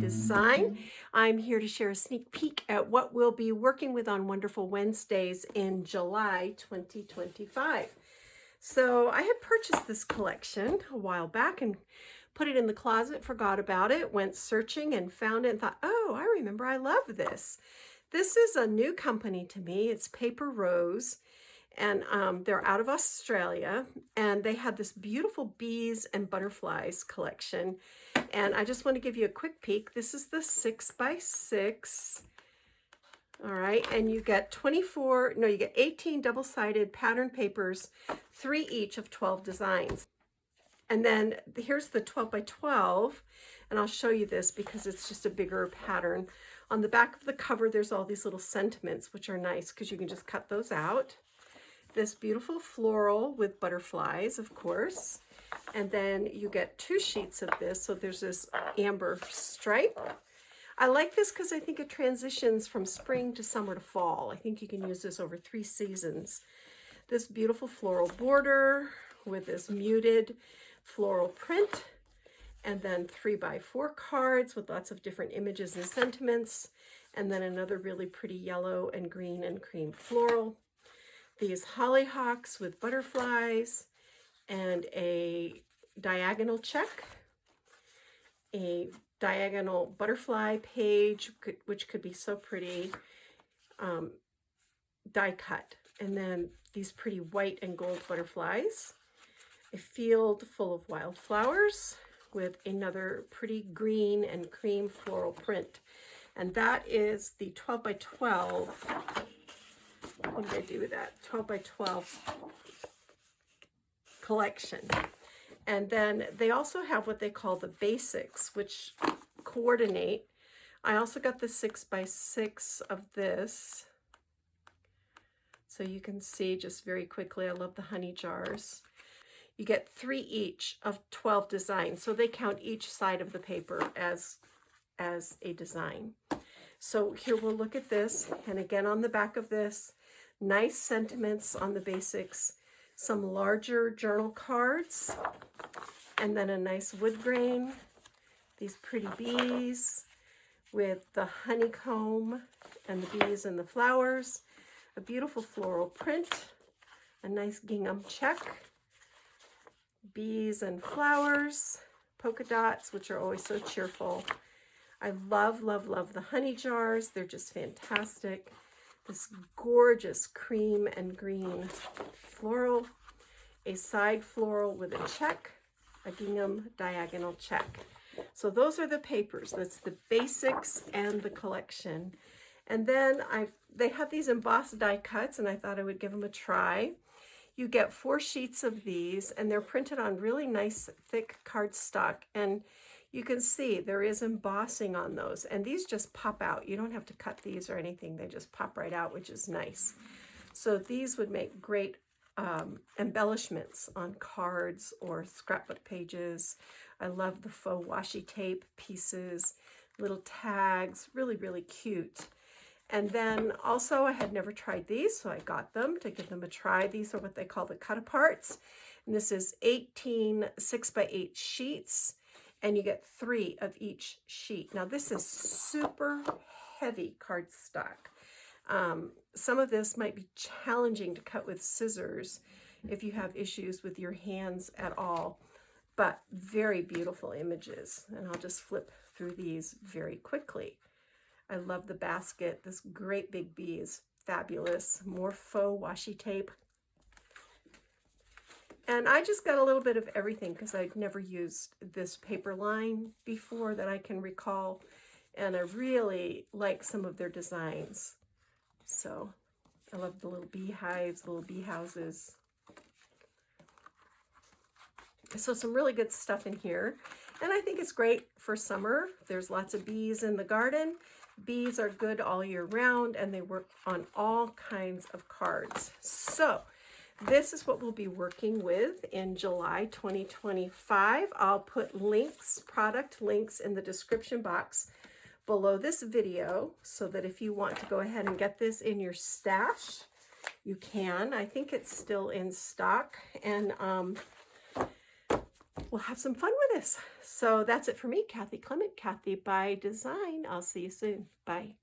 Design. I'm here to share a sneak peek at what we'll be working with on Wonderful Wednesdays in July 2025. So I had purchased this collection a while back and put it in the closet, forgot about it, went searching and found it and thought, oh, I remember, I love this. This is a new company to me. It's Paper Rose. And they're out of Australia, and they had this beautiful bees and butterflies collection. And I just want to give you a quick peek. This is the 6x6. All right, and you get you get 18 double-sided pattern papers, 3 each of 12 designs. And then here's the 12x12, and I'll show you this because it's just a bigger pattern. On the back of the cover, there's all these little sentiments, which are nice because you can just cut those out. This beautiful floral with butterflies, of course. And then you get 2 sheets of this. So there's this amber stripe. I like this because I think it transitions from spring to summer to fall. I think you can use this over 3 seasons. This beautiful floral border with this muted floral print. And then 3x4 cards with lots of different images and sentiments. And then another really pretty yellow and green and cream floral. These hollyhocks with butterflies and a diagonal check, a diagonal butterfly page, which could be so pretty, die cut, and then these pretty white and gold butterflies, a field full of wildflowers with another pretty green and cream floral print. And that is the 12x12. What did I do with that? 12x12 collection. And then they also have what they call the basics, which coordinate. I also got the 6x6 of this. So you can see just very quickly, I love the honey jars. You get 3 each of 12 designs. So they count each side of the paper as a design. So here we'll look at this. And again, on the back of this, nice sentiments on the basics, some larger journal cards, and then a nice wood grain, these pretty bees with the honeycomb and the bees and the flowers, a beautiful floral print, a nice gingham check, bees and flowers, polka dots, which are always so cheerful. I love, love, love the honey jars. They're just fantastic. This gorgeous cream and green floral, a side floral with a check, a gingham diagonal check. So those are the papers. That's the basics and the collection. And then they have these embossed die cuts, and I thought I would give them a try. You get 4 sheets of these, and they're printed on really nice thick cardstock. And you can see there is embossing on those, and these just pop out. You don't have to cut these or anything. They just pop right out, which is nice. So these would make great embellishments on cards or scrapbook pages. I love the faux washi tape pieces, little tags, really, really cute. And then also I had never tried these, so I got them to give them a try. These are what they call the cut aparts. And this is 18 6x8 sheets. And you get 3 of each sheet. Now this is super heavy cardstock. Some of this might be challenging to cut with scissors if you have issues with your hands at all, but very beautiful images. And I'll just flip through these very quickly. I love the basket. This great big bee is fabulous. More faux washi tape. And I just got a little bit of everything because I've never used this paper line before that I can recall. And I really like some of their designs. So I love the little beehives, little bee houses. So some really good stuff in here. And I think it's great for summer. There's lots of bees in the garden. Bees are good all year round, and they work on all kinds of cards. So this is what we'll be working with in July 2025. I'll put links, product links in the description box below this video so that if you want to go ahead and get this in your stash, you can. I think it's still in stock. And we'll have some fun with this. So that's it for me, Kathy Clement, Kathy by Design. I'll see you soon. Bye.